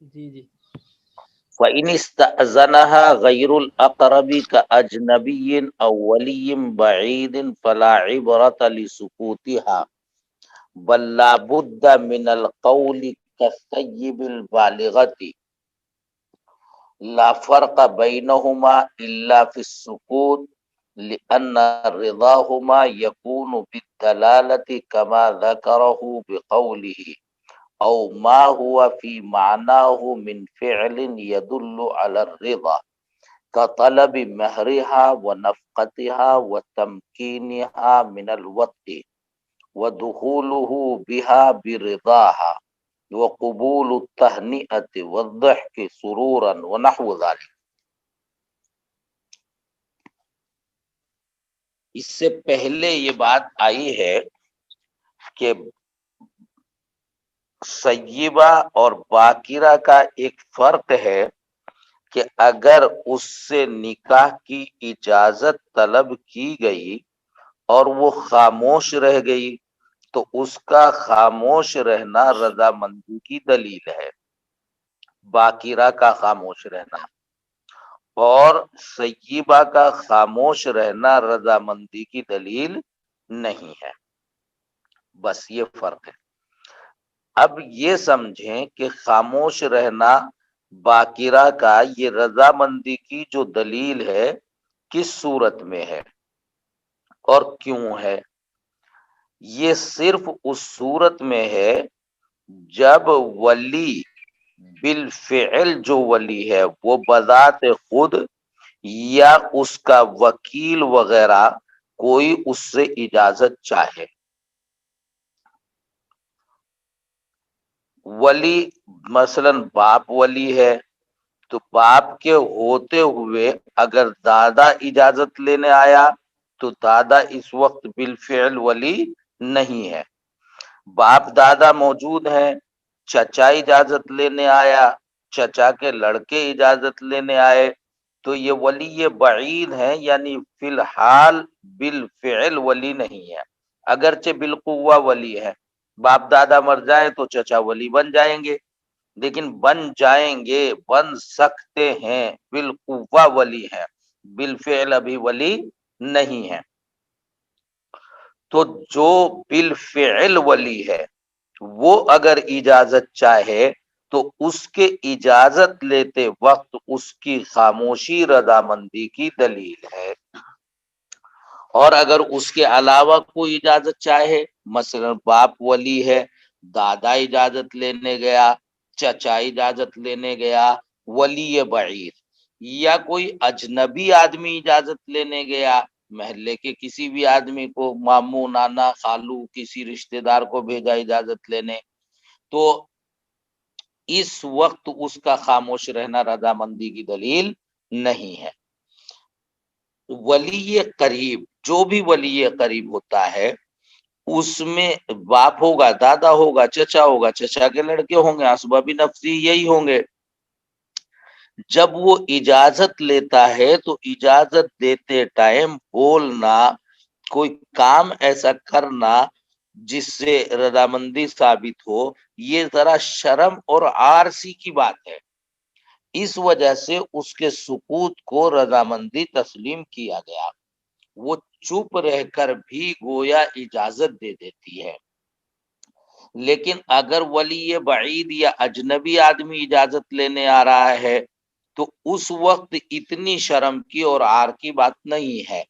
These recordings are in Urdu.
جی جی فَإِنِ اسْتَأْذَنَهَا غَيْرُ الْأَقْرَبِ كَأَجْنَبِيٍّ أَوْ وَلِيٍّ بَعِيدٍ فَلَا عِبْرَةَ لِسُكُوتِهَا بَل لَّا بُدَّ مِنَ الْقَوْلِ كَالثَّيِّبِ الْبَالِغَةِ لا فرق بینہما الا فی السکوت لأن رضاہما یکون بالدلالة کما ذکرہ بقولہ او ما هو فی معناہ من فعل يدل على الرضا كطلب مہرها ونفقتها وتمکینها من الوطء ودخوله بها برضاها وقبول التہنئۃ والضحک سرورا ونحو ذلك۔ اس سے پہلے یہ بات آئی ہے کہ سیبہ اور باکرہ کا ایک فرق ہے کہ اگر اس سے نکاح کی اجازت طلب کی گئی اور وہ خاموش رہ گئی تو اس کا خاموش رہنا رضامندی کی دلیل ہے، باکرہ کا خاموش رہنا، اور سیبہ کا خاموش رہنا رضامندی کی دلیل نہیں ہے۔ بس یہ فرق ہے۔ اب یہ سمجھیں کہ خاموش رہنا باکرہ کا یہ رضامندی کی جو دلیل ہے کس صورت میں ہے اور کیوں ہے۔ یہ صرف اس صورت میں ہے جب ولی بالفعل جو ولی ہے وہ بذات خود یا اس کا وکیل وغیرہ کوئی اس سے اجازت چاہے۔ ولی مثلا باپ ولی ہے تو باپ کے ہوتے ہوئے اگر دادا اجازت لینے آیا تو دادا اس وقت بالفعل ولی نہیں ہے۔ باپ دادا موجود ہیں، چچا اجازت لینے آیا، چچا کے لڑکے اجازت لینے آئے تو یہ ولی بعید ہیں، یعنی فی الحال بالفعل ولی نہیں ہے، اگرچہ بالقوہ ولی ہے۔ باپ دادا مر جائے تو چچا ولی بن جائیں گے، لیکن بن جائیں گے، بن سکتے ہیں، بالقوہ ولی ہے، بالفعل ابھی ولی نہیں ہے۔ تو جو بالفعل ولی ہے وہ اگر اجازت چاہے تو اس کے اجازت لیتے وقت اس کی خاموشی رضامندی کی دلیل ہے، اور اگر اس کے علاوہ کوئی اجازت چاہے، مثلا باپ ولی ہے، دادا اجازت لینے گیا، چچا اجازت لینے گیا، ولی بعید، یا کوئی اجنبی آدمی اجازت لینے گیا، محلے کے کسی بھی آدمی کو، ماموں، نانا، خالو، کسی رشتہ دار کو بھیجا اجازت لینے، تو اس وقت اس کا خاموش رہنا رضامندی کی دلیل نہیں ہے۔ ولی قریب، جو بھی ولی قریب ہوتا ہے اس میں باپ ہوگا، دادا ہوگا، چچا ہوگا، چچا کے لڑکے ہوں گے، اسبابی نفسی یہی ہوں گے۔ جب وہ اجازت لیتا ہے تو اجازت دیتے ٹائم بولنا، کوئی کام ایسا کرنا جس سے رضامندی ثابت ہو، یہ ذرا شرم اور عارضی کی بات ہے، اس وجہ سے اس کے سکوت کو رضامندی تسلیم کیا گیا۔ وہ چپ رہ کر بھی گویا اجازت دے دیتی ہے، لیکن اگر ولی بعید یا اجنبی آدمی اجازت لینے آ رہا ہے تو اس وقت اتنی شرم کی اور عار کی بات نہیں ہے،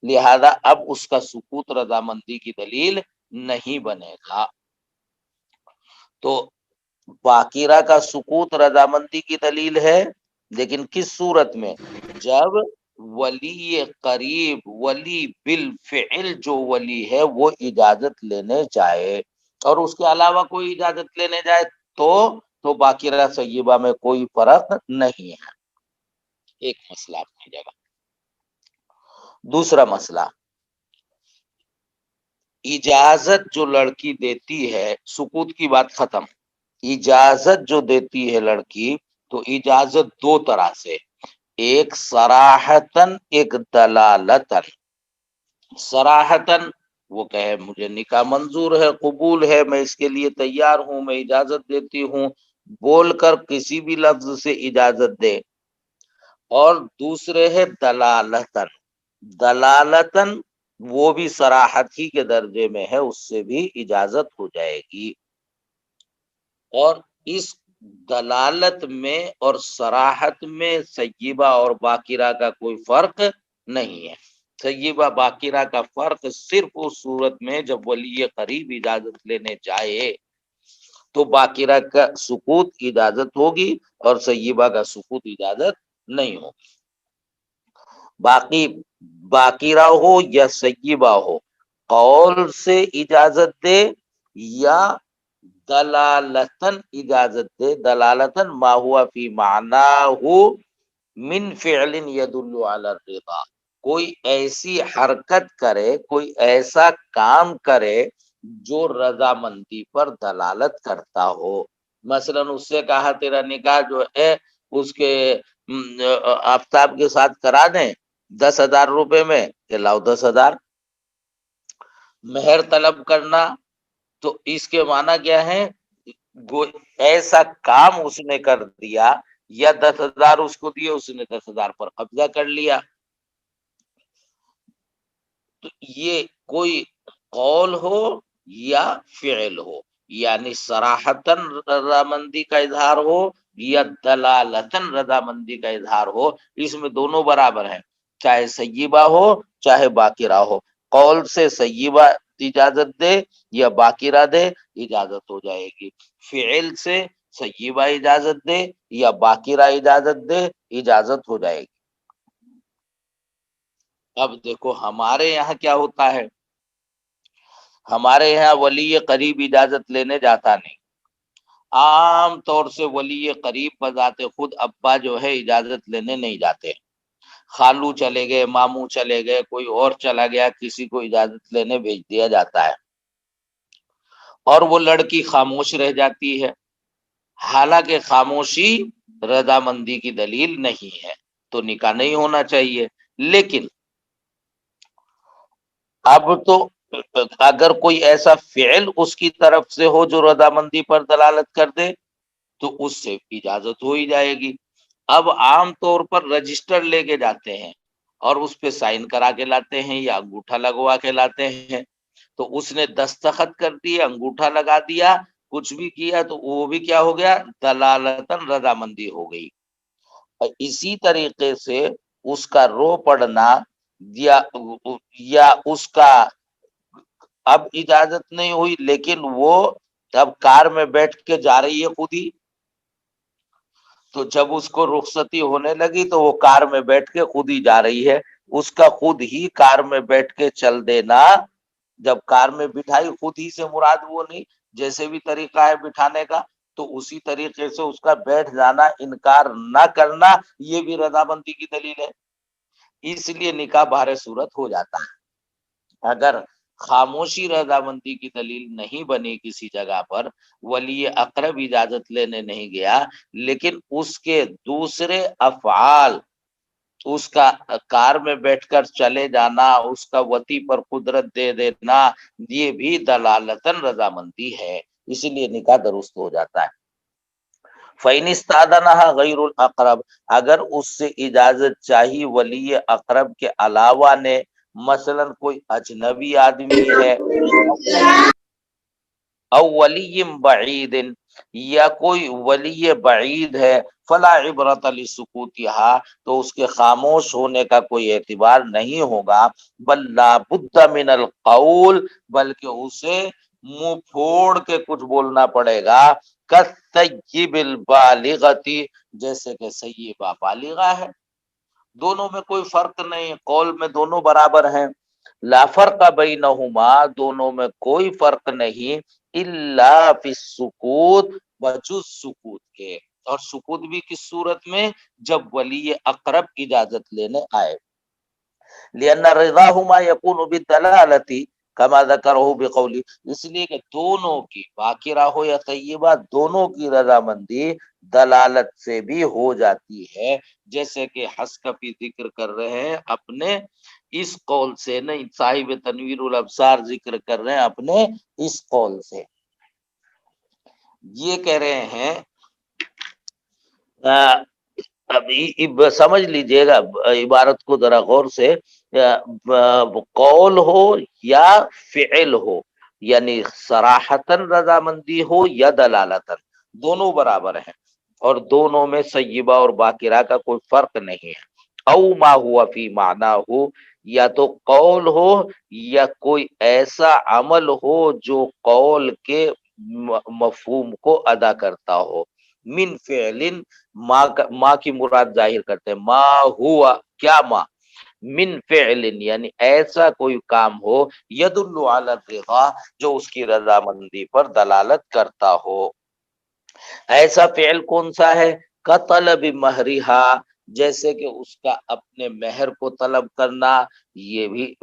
لہذا اب اس کا سکوت رضامندی کی دلیل نہیں بنے گا۔ تو باکرہ کا سکوت رضامندی کی دلیل ہے، لیکن کس صورت میں؟ جب ولی قریب، ولی بالفعل جو ولی ہے وہ اجازت لینے جائے، اور اس کے علاوہ کوئی اجازت لینے جائے تو باکرہ سیبہ میں کوئی فرق نہیں ہے۔ ایک مسئلہ اپنی جگہ۔ دوسرا مسئلہ، اجازت جو لڑکی دیتی ہے، سکوت کی بات ختم، اجازت جو دیتی ہے لڑکی تو اجازت دو طرح سے، ایک صراحتاً، ایک دلالتاً۔ صراحتاً وہ کہے مجھے نکاح منظور ہے، قبول ہے، میں اس کے لیے تیار ہوں، میں اجازت دیتی ہوں، بول کر کسی بھی لفظ سے اجازت دے، اور دوسرے ہے دلالتن، دلالتن وہ بھی صراحت ہی کے درجے میں ہے، اس سے بھی اجازت ہو جائے گی۔ اور اس دلالت میں اور صراحت میں سیبہ اور باقرہ کا کوئی فرق نہیں ہے۔ سیبہ باقرہ کا فرق صرف اس صورت میں جب ولی قریب اجازت لینے جائے تو باقرہ کا سکوت اجازت ہوگی اور سیبہ کا سکوت اجازت نہیں ہوگی۔ باقی باقرہ ہو یا سیبہ ہو، قول سے اجازت دے یا دلالتن اجازت دے، دلالتن ما ہوا فی معناہ من فعل یدل علی الرضا، کوئی ایسی حرکت کرے، کوئی ایسا کام کرے جو رضامندی پر دلالت کرتا ہو۔ مثلا اس سے کہا تیرا نکاح جو ہے اس کے آفتاب کے ساتھ کرا دیں 10,000 روپے میں، کہ لاؤ 10,000۔ مہر طلب کرنا، تو اس کے معنی کیا ہے؟ ایسا کام اس نے کر دیا، یا 10,000 اس کو دیے، اس نے 10,000 پر قبضہ کر لیا۔ تو یہ کوئی قول ہو یا فعل ہو، یعنی صراحتاً رضامندی کا اظہار ہو یا دلالتاً رضامندی کا اظہار ہو، اس میں دونوں برابر ہیں، چاہے سیبہ ہو چاہے باقرہ ہو۔ قول سے سیبہ اجازت دے یا باقرہ دے، اجازت ہو جائے گی۔ فعل سے سیبہ اجازت دے یا باقرہ اجازت دے، اجازت ہو جائے گی۔ اب دیکھو ہمارے یہاں کیا ہوتا ہے، ہمارے یہاں ولی قریب اجازت لینے جاتا نہیں۔ عام طور سے ولی قریب بذات خود ابا جو ہے اجازت لینے نہیں جاتے، خالو چلے گئے، ماموں چلے گئے، کوئی اور چلا گیا، کسی کو اجازت لینے بھیج دیا جاتا ہے، اور وہ لڑکی خاموش رہ جاتی ہے، حالانکہ خاموشی رضامندی کی دلیل نہیں ہے، تو نکاح نہیں ہونا چاہیے۔ لیکن اب تو اگر کوئی ایسا فعل اس کی طرف سے ہو جو رضامندی پر دلالت کر دے تو اس سے اجازت ہو ہی جائے گی۔ اب عام طور پر رجسٹر لے کے جاتے ہیں اور اس پہ سائن کرا کے لاتے ہیں یا انگوٹھا لگوا کے لاتے ہیں، تو اس نے دستخط کر دیا، انگوٹھا لگا دیا، کچھ بھی کیا، تو وہ بھی کیا ہو گیا؟ دلالتاً رضامندی ہو گئی۔ اور اسی طریقے سے اس کا رو پڑنا یا اس کا اب اجازت نہیں ہوئی، لیکن وہ اب کار میں بیٹھ کے جا رہی ہے خود ہی، تو جب اس کو رخصتی ہونے لگی تو وہ کار میں بیٹھ کے خود ہی جا رہی ہے، اس کا خود ہی کار میں بیٹھ کے چل دینا، جب کار میں بٹھائی، خود ہی سے مراد وہ نہیں، جیسے بھی طریقہ ہے بٹھانے کا، تو اسی طریقے سے اس کا بیٹھ جانا، انکار نہ کرنا، یہ بھی رضامندی کی دلیل ہے، اس لیے نکاح بہر صورت ہو جاتا ہے۔ اگر خاموشی رضامندی کی دلیل نہیں بنی کسی جگہ پر، ولی اقرب اجازت لینے نہیں گیا، لیکن اس کے دوسرے افعال، اس کا کار میں بیٹھ کر چلے جانا، اس کا وتی پر قدرت دے دینا، یہ بھی دلالتاً رضامندی ہے، اسی لیے نکاح درست ہو جاتا ہے۔ فَإِنِ اسْتَأْذَنَهَا غَيْرُ الْأَقْرَبِ، اگر اس سے اجازت چاہی ولی اقرب کے علاوہ نے، مثلا کوئی اجنبی آدمی ہے، او ولی بعید، یا کوئی ولی بعید ہے، فلا عبرت لسکوتها، تو اس کے خاموش ہونے کا کوئی اعتبار نہیں ہوگا، بل لا بد من القول، بلکہ اسے منہ پھوڑ کے کچھ بولنا پڑے گا، کالثیب البالغتی، جیسے کہ سیبہ بالغہ ہے، دونوں میں کوئی فرق نہیں، قول میں دونوں برابر ہیں، لا فرق بینہما، دونوں میں کوئی فرق نہیں، الا فی السکوت، بجز سکوت کے، اور سکوت بھی کس صورت میں؟ جب ولی اقرب اجازت لینے آئے، لأن رضاہما یکون بالدلالۃ کما ذکرہ بقولی، اس لیے کہ دونوں کی، باقرہ ہو یا طیبہ، دونوں کی رضامندی دلالت سے بھی ہو جاتی ہے، جیسے کہ حسکفی ذکر کر رہے ہیں اپنے اس قول سے، نہیں صاحب تنویر الابصار ذکر کر رہے ہیں اپنے اس قول سے، یہ کہہ رہے ہیں اب سمجھ لیجئے گا عبارت کو ذرا غور سے، قول ہو یا فعل ہو، یعنی صراحتاً رضامندی ہو یا دلالتاً، دونوں برابر ہیں، اور دونوں میں سیبہ اور باقرہ کا کوئی فرق نہیں ہے۔ او ما ہوا فی معنی ہو، یا تو قول ہو یا کوئی ایسا عمل ہو جو قول کے مفہوم کو ادا کرتا ہو۔ من فعل، ماں کی مراد ظاہر کرتے ہیں، ما ہوا کیا ماں، من فعل یعنی ایسا کوئی کام ہو، یدل علی الرضا جو اس کی رضامندی پر دلالت کرتا ہو۔ ایسا فعل کون سا ہے؟ کطلب مہرہا، جیسے کہ اس کا اپنے مہر کو طلب کرنا، یہ بھی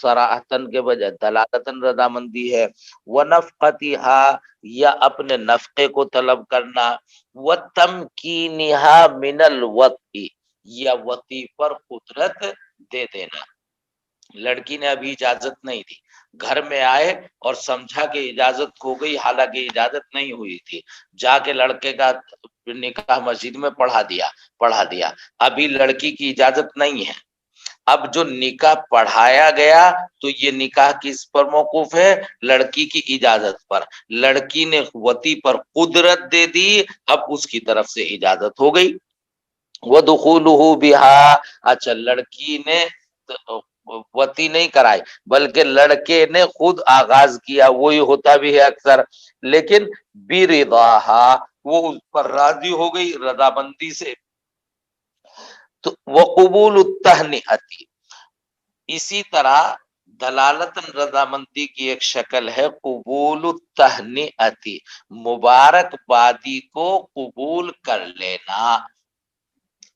صراحتن کے بجائے دلالتن رضامندی ہے۔ ونفقتها، یا اپنے نفقے کو طلب کرنا۔ وتمکینها من الوطء، یا وطی پر قدرت دے دینا۔ لڑکی نے ابھی اجازت نہیں دی، گھر میں آئے اور سمجھا کہ اجازت ہو گئی، حالانکہ اجازت نہیں ہوئی تھی، جا کے لڑکے کا نکاح مسجد میں پڑھا دیا، ابھی لڑکی کی اجازت نہیں ہے۔ اب جو نکاح پڑھایا گیا تو یہ نکاح کس پر موقوف ہے؟ لڑکی کی اجازت پر، لڑکی نے وطی پر قدرت دے دی، اب اس کی طرف سے اجازت ہو گئی۔ وَدُخُولُهُ بِهَا، اچھا لڑکی نے وطی نہیں کرائی بلکہ لڑکے نے خود آغاز کیا، وہی ہوتا بھی ہے اکثر، لیکن بِرِضَاهَا، وہ اس پر راضی ہو گئی رضامندی سے۔ تو وقبول التہنئتی، اسی طرح دلالتاً رضامندی کی ایک شکل ہے قبول التہنئتی، مبارک بادی کو قبول کر لینا۔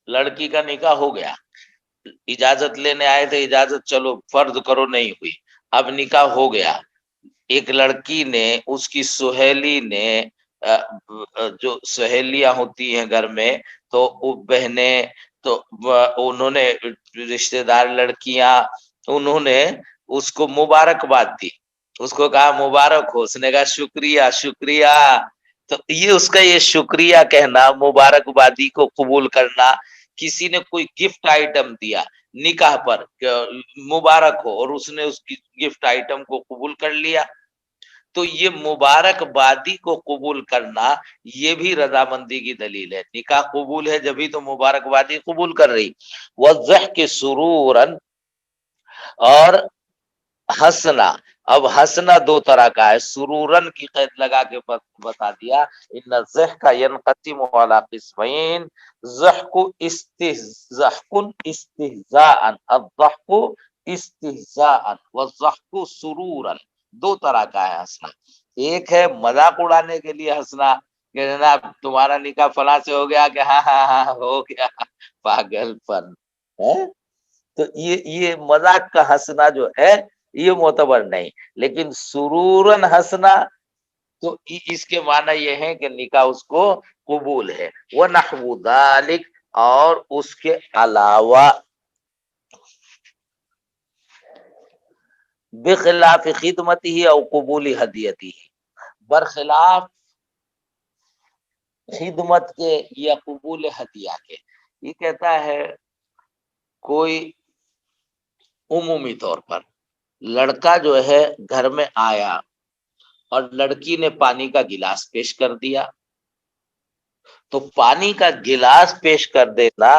لڑکی کا نکاح ہو گیا، اجازت لینے آئے تھے، اجازت چلو فرض کرو نہیں ہوئی، اب نکاح ہو گیا، ایک لڑکی نے، اس کی سہیلی نے، جو سہیلیاں ہوتی ہیں گھر میں تو بہنیں، تو انہوں نے رشتہ دار لڑکیاں، انہوں نے اس کو مبارکباد دی، اس کو کہا مبارک ہو، اس نے کہا شکریہ شکریہ، تو یہ اس کا یہ شکریہ کہنا، مبارکبادی کو قبول کرنا۔ کسی نے کوئی گفٹ آئٹم دیا نکاح پر کہ مبارک ہو، اور اس نے اس کی گفٹ آئٹم کو قبول کر لیا، تو یہ مبارک بادی کو قبول کرنا یہ بھی رضامندی کی دلیل ہے۔ نکاح قبول ہے جبھی تو مبارک بادی قبول کر رہی۔ وَالضَّحْكِ سُرُورًا، اور ہنسنا، اب ہنسنا دو طرح کا ہے، سرورن کی قید لگا کے بتا دیا، ان الضحک ينقسم على قسمین، ضحک استہزاء، الضحک استہزاء والضحک سرورا، دو طرح کا ہے ہنسنا۔ ایک ہے مذاق اڑانے کے لیے ہنسنا کہ جناب تمہارا نکاح فلاں سے ہو گیا، کہ ہاں ہاں ہاں ہو گیا، پاگل پن ہے، تو یہ مذاق کا ہنسنا جو ہے یہ معتبر نہیں، لیکن سرورن ہنسنا تو اس کے معنی یہ ہے کہ نکاح اس کو قبول ہے۔ وَنَحْوُ ذَلِكَ، اور اس کے علاوہ، بخلاف خدمتی او قبول ہدیتی، برخلاف خدمت کے یا قبول ہدیہ کے۔ یہ کہتا ہے کوئی عمومی طور پر لڑکا جو ہے گھر میں آیا اور لڑکی نے پانی کا گلاس پیش کر دیا، تو پانی کا گلاس پیش کر دینا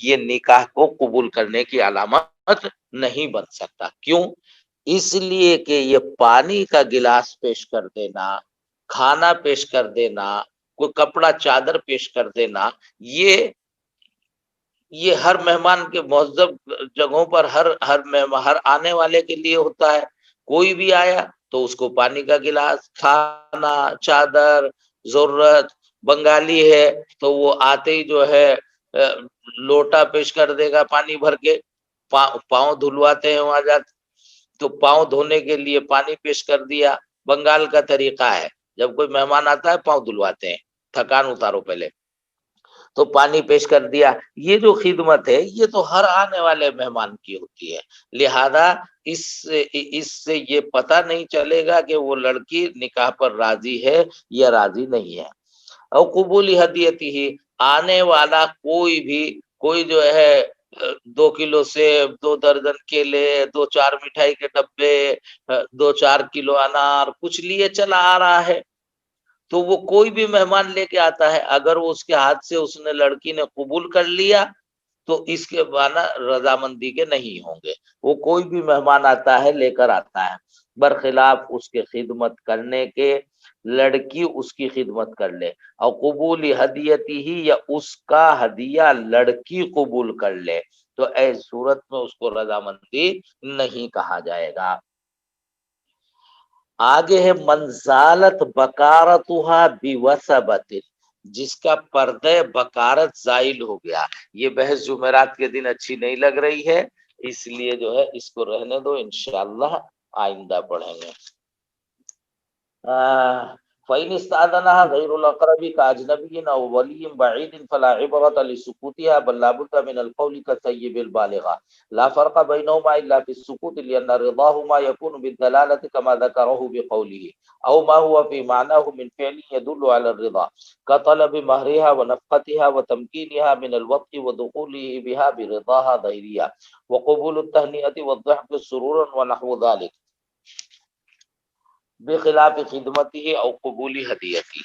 یہ نکاح کو قبول کرنے کی علامت نہیں بن سکتا۔ کیوں؟ اس لیے کہ یہ پانی کا گلاس پیش کر دینا، کھانا پیش کر دینا، کوئی کپڑا چادر پیش کر دینا، یہ ہر مہمان کے مہذب جگہوں پر ہر آنے والے کے لیے ہوتا ہے۔ کوئی بھی آیا تو اس کو پانی کا گلاس، کھانا، چادر، ضرورت، بنگالی ہے تو وہ آتے ہی جو ہے لوٹا پیش کر دے گا پانی بھر کے، پاؤں دھلواتے ہیں وہاں جاتے تو پاؤں دھونے کے لیے پانی پیش کر دیا۔ بنگال کا طریقہ ہے جب کوئی مہمان آتا ہے پاؤں دھلواتے ہیں، تھکان اتارو پہلے، تو پانی پیش کر دیا۔ یہ جو خدمت ہے یہ تو ہر آنے والے مہمان کی ہوتی ہے، لہذا اس سے یہ پتہ نہیں چلے گا کہ وہ لڑکی نکاح پر راضی ہے یا راضی نہیں ہے۔ اور قبول ہدیتی ہی، آنے والا کوئی بھی، کوئی جو ہے 2 کلو سیب، 2 درجن کیلے، 2 4 مٹھائی کے ڈبے، 2 4 کلو انار کچھ لیے چلا آ رہا ہے، تو وہ کوئی بھی مہمان لے کے آتا ہے، اگر وہ اس کے ہاتھ سے اس نے لڑکی نے قبول کر لیا تو اس کے معنی رضامندی کے نہیں ہوں گے۔ وہ کوئی بھی مہمان آتا ہے لے کر آتا ہے، برخلاف اس کے خدمت کرنے کے، لڑکی اس کی خدمت کر لے، اور قبول ہدیتی ہی، یا اس کا ہدیہ لڑکی قبول کر لے، تو ایس صورت میں اس کو رضامندی نہیں کہا جائے گا۔ آگے ہے منزالت بکارتھا بوثبت، جس کا پردہ بکارت زائل ہو گیا۔ یہ بحث جمعرات کے دن اچھی نہیں لگ رہی ہے، اس لیے جو ہے اس کو رہنے دو، انشاءاللہ آئندہ پڑھیں گے۔ فَإِنِ اسْتَأْذَنَهَا غَيْرُ الْأَقْرَبِ كَأَجْنَبِيٍّ أَوْ وَلِيٍّ بَعِيدٍ فَلَا عِبْرَةَ لِسُكُوتِهَا بَلْ لَا بُدَّ مِنَ الْقَوْلِ كَالثَّيِّبِ الْبَالِغِ لَا فَرْقَ بَيْنَهُمَا إِلَّا فِي السُّكُوتِ لِأَنَّ رِضَاهُمَا يَكُونُ بِالدَّلَالَةِ كَمَا ذَكَرَهُ بِقَوْلِهِ أَوْ مَا هُوَ فِي مَعْنَاهُ مِنْ فِعْلٍ يَدُلُّ عَلَى الرِّضَى كَطَلَبِ مَهْرِهَا وَنَفْقَتِهَا وَتَمْكِينِهَا مِنَ الْوَطْءِ وَدُخُولِهِ بِهَا بِرِضَاهَا ظَاهِرِيًّا وَقُبُولُ التَّهْنِئَةِ وَالضَّحْكِ سُرُورًا وَنَحْوُ ذَلِكَ بخلاف خدمته او قبول ہدیته۔